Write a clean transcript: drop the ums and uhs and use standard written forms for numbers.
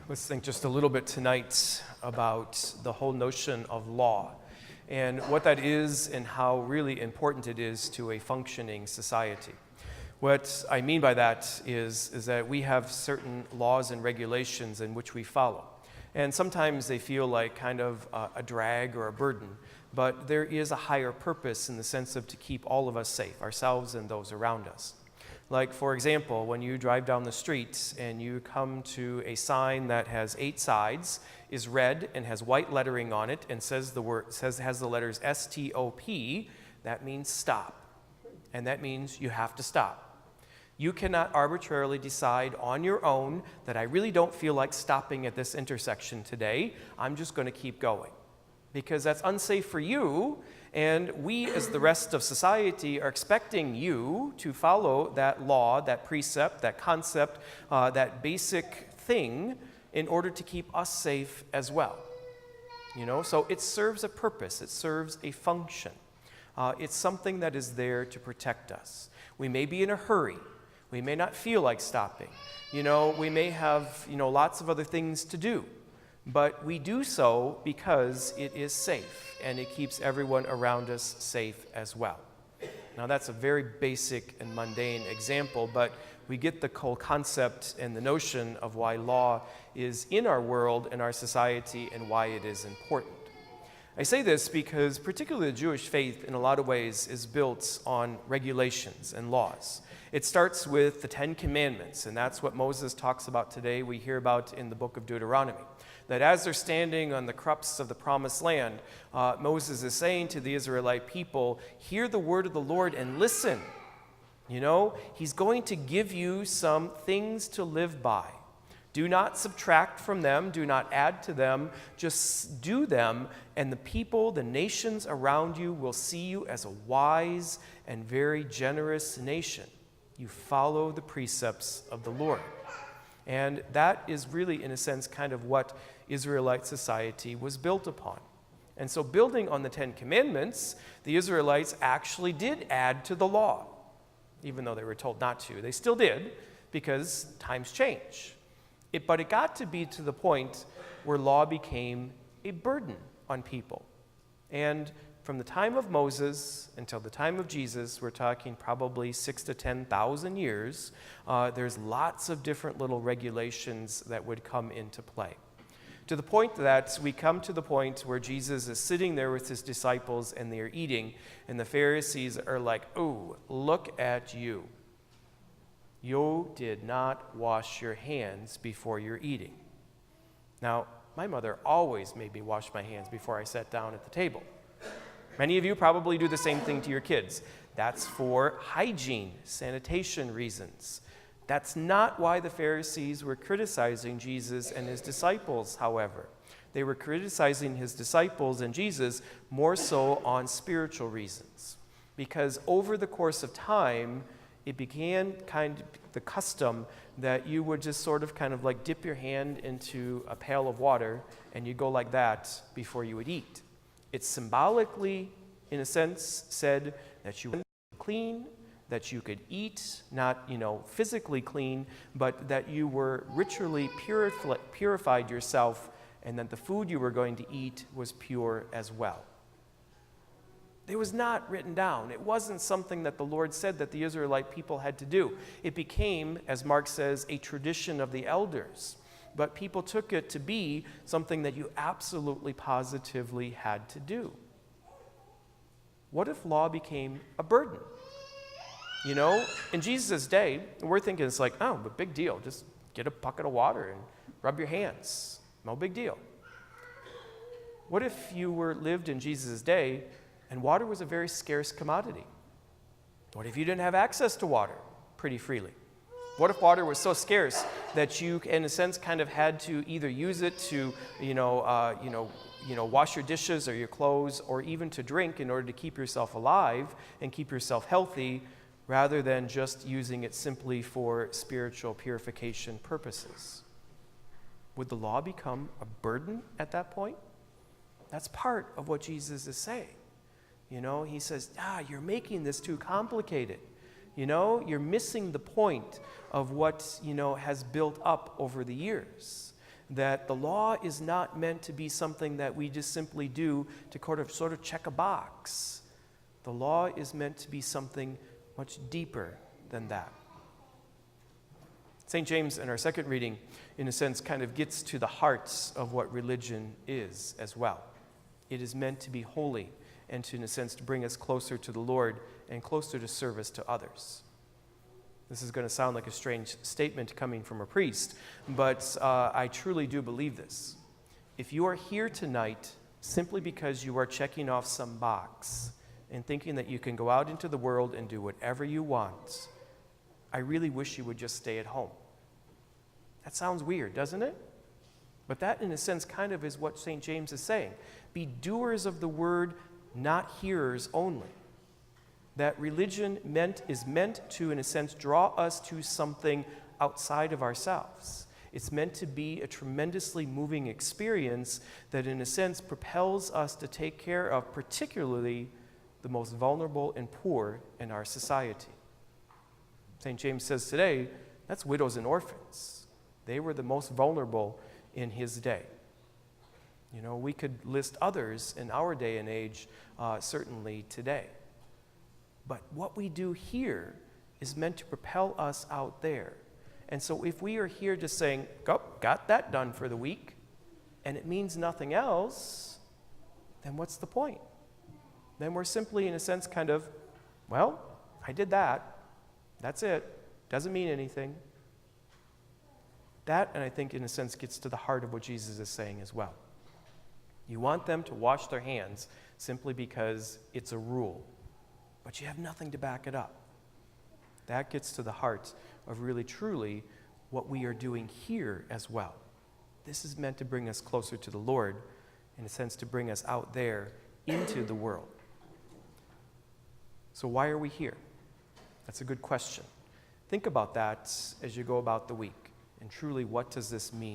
Let's think just a little bit tonight about the whole notion of law and what that is and how really important it is to a functioning society. What I mean by that is that we have certain laws and regulations in which we follow. And sometimes they feel like kind of a drag or a burden, but there is a higher purpose in the sense of to keep all of us safe, ourselves and those around us. Like, for example, when you drive down the street and you come to a sign that has 8 sides, is red and has white lettering on it and has the letters S-T-O-P, that means stop. And that means you have to stop. You cannot arbitrarily decide on your own that I really don't feel like stopping at this intersection today. I'm just going to keep going. Because that's unsafe for you, and we as the rest of society are expecting you to follow that law, that precept, that concept, that basic thing in order to keep us safe as well. So it serves a purpose, it serves a function. It's something that is there to protect us. We may be in a hurry. We may not feel like stopping. We may have, lots of other things to do. But we do so because it is safe, and it keeps everyone around us safe as well. Now, that's a very basic and mundane example, but we get the whole concept and the notion of why law is in our world and our society and why it is important. I say this because particularly the Jewish faith in a lot of ways is built on regulations and laws. It starts with the 10 Commandments, and that's what Moses talks about today. We hear about in the book of Deuteronomy. That as they're standing on the crux of the promised land, Moses is saying to the Israelite people, hear the word of the Lord and listen. He's going to give you some things to live by. Do not subtract from them, do not add to them, just do them, and the people, the nations around you will see you as a wise and very generous nation. You follow the precepts of the Lord. And that is really, in a sense, kind of what Israelite society was built upon. And so building on the 10 Commandments, the Israelites actually did add to the law. Even though they were told not to, they still did, because times change. But it got to be to the point where law became a burden on people. And from the time of Moses until the time of Jesus, we're talking probably 6,000 to 10,000 years, there's lots of different little regulations that would come into play. To the point that we come to the point where Jesus is sitting there with his disciples and they're eating, and the Pharisees are like, "Oh, look at you. You did not wash your hands before you're eating." Now, my mother always made me wash my hands before I sat down at the table. Many of you probably do the same thing to your kids. That's for hygiene, sanitation reasons. That's not why the Pharisees were criticizing Jesus and his disciples, however. They were criticizing his disciples and Jesus more so on spiritual reasons. Because over the course of time, it began kind of the custom that you would just sort of kind of like dip your hand into a pail of water and you go like that before you would eat. It symbolically, in a sense, said that you were clean, that you could eat, not, physically clean, but that you were ritually purified yourself, and that the food you were going to eat was pure as well. It was not written down. It wasn't something that the Lord said that the Israelite people had to do. It became, as Mark says, a tradition of the elders. But people took it to be something that you absolutely positively had to do. What if law became a burden? In Jesus' day, we're thinking it's like, oh, but big deal. Just get a bucket of water and rub your hands. No big deal. What if you lived in Jesus' day and water was a very scarce commodity? What if you didn't have access to water pretty freely? What if water was so scarce that you, in a sense, kind of had to either use it to, wash your dishes or your clothes, or even to drink in order to keep yourself alive and keep yourself healthy, rather than just using it simply for spiritual purification purposes? Would the law become a burden at that point? That's part of what Jesus is saying. He says, you're making this too complicated. You're missing the point of what, has built up over the years. that the law is not meant to be something that we just simply do to sort of check a box. The law is meant to be something much deeper than that. St. James, in our second reading, in a sense, kind of gets to the hearts of what religion is as well. It is meant to be holy and to, in a sense, to bring us closer to the Lord and closer to service to others. This is going to sound like a strange statement coming from a priest, but I truly do believe this. If you are here tonight simply because you are checking off some box and thinking that you can go out into the world and do whatever you want, I really wish you would just stay at home. That sounds weird, doesn't it? But that, in a sense, kind of is what St. James is saying. Be doers of the word, not hearers only. That religion is meant to, in a sense, draw us to something outside of ourselves. It's meant to be a tremendously moving experience that, in a sense, propels us to take care of particularly the most vulnerable and poor in our society. St. James says today, that's widows and orphans. They were the most vulnerable in his day. You know, we could list others in our day and age, certainly today. But what we do here is meant to propel us out there. And so if we are here just saying, oh, got that done for the week, and it means nothing else, then what's the point? Then we're simply, in a sense, kind of, well, I did that. That's it. Doesn't mean anything. That, and I think, in a sense, gets to the heart of what Jesus is saying as well. You want them to wash their hands simply because it's a rule, but you have nothing to back it up. That gets to the heart of really, truly what we are doing here as well. This is meant to bring us closer to the Lord, in a sense, to bring us out there into the world. So why are we here? That's a good question. Think about that as you go about the week. And truly, what does this mean?